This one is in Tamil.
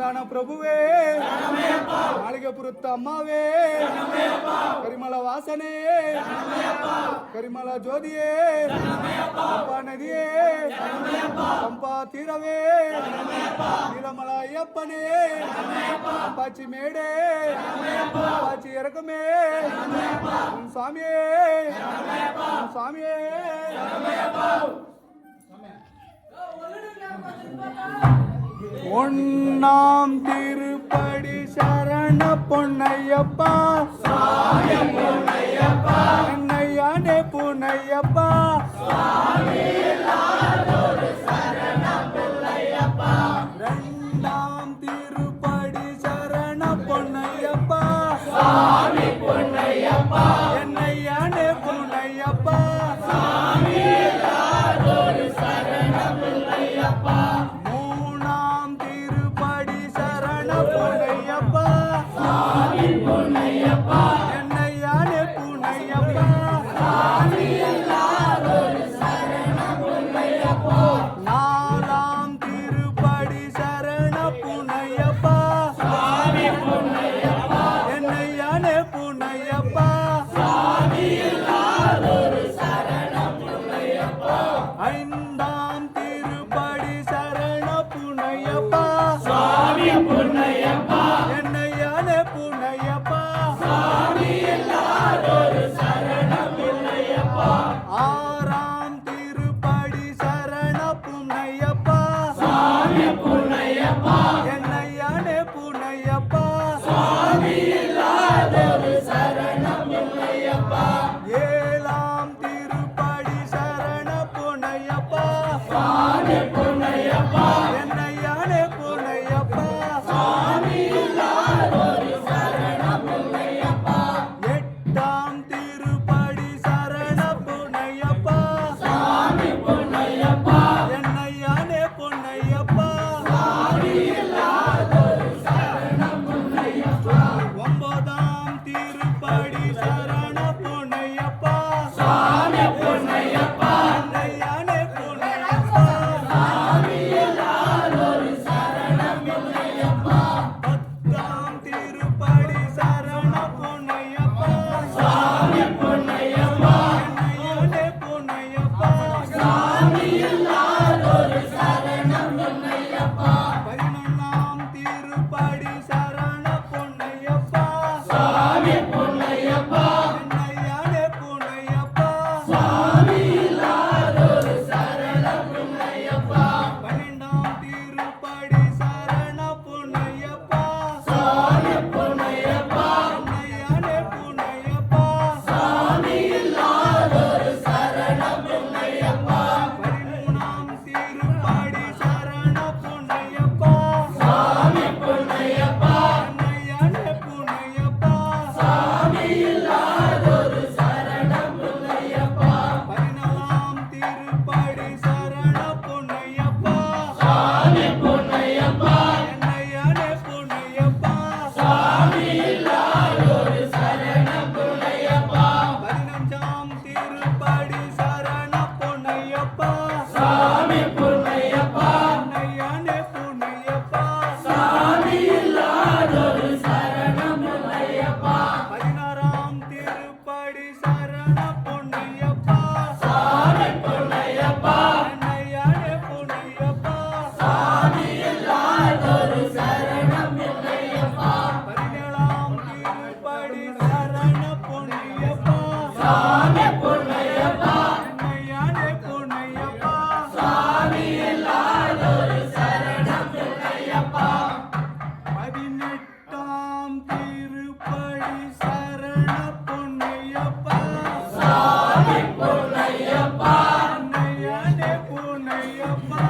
தெலுங்கானா பிரபுவே மாளிகை புருத்த அம்மாவே கரிமல வாசனே கரிமல ஜோதியே பம்பா நதியே பம்பா தீரவே நீலமல ஐயப்பனே அப்பாச்சி மேடே அப்பாச்சி இறக்கமே சாமியே சாமியே ஒன்னாம் திருப்படி சரண பொன்னையப்பா என்னையானே புனையப்பா ரெண்டாம் திருப்படி சரண பொன்னையப்பா என்னையானே புனையப்பா மூணாம் திருப்படி சரண பொன்னையப்பா என்னையானே புனையப்பா நாலாம் திருப்படி சரண புனையப்பா என்னையானே புனையப்பா ஐந்தாம் திருப்படி சரண புனையப்பா என்னையானே புனையப்பா ஆறாம் திருப்படி சரண புனையப்பா என்னையானே புனையப்பா ஏழாம் திருப்படி சரண புனையப்பா என்னையானே புனையப்பா எட்டாம் திருப்படி சரண புனையப்பா என்னையானே புனையப்பா ஒன்பதாம் திருப்படி சரண புனையப்பா என்னையானே புனையப்பா பத்தாம் திருப்படி சரண புனையப்பா என்னையானே புனையப்பா பதினொன்னாம் திருப்படி சரண புனையப்பா என்னையானே புனையப்பா பன்னெண்டாம் திருப்படி சரண புனையப்பா என்னையானே புனையப்பா பதிமூணாம் திருப்படி சரண புனையப்பா என்னையானே புனையப்பா பதினாலாம் திருப்படி சரண புனையப்பா என்னையானே புனையப்பா பதினஞ்சாம் திருப்படி சரண புனையப்பா என்னையானே புனையப்பா பதினாறாம் திருப்படி சரண புனையப்பா என்னையானே புனையப்பா பதினேழாம் திருப்படி சரண புனையப்பா என்னையானே புனையப்பா பதினெட்டாம் திருப்படி சரண புனையப்பா என்னையானே புனையப்பா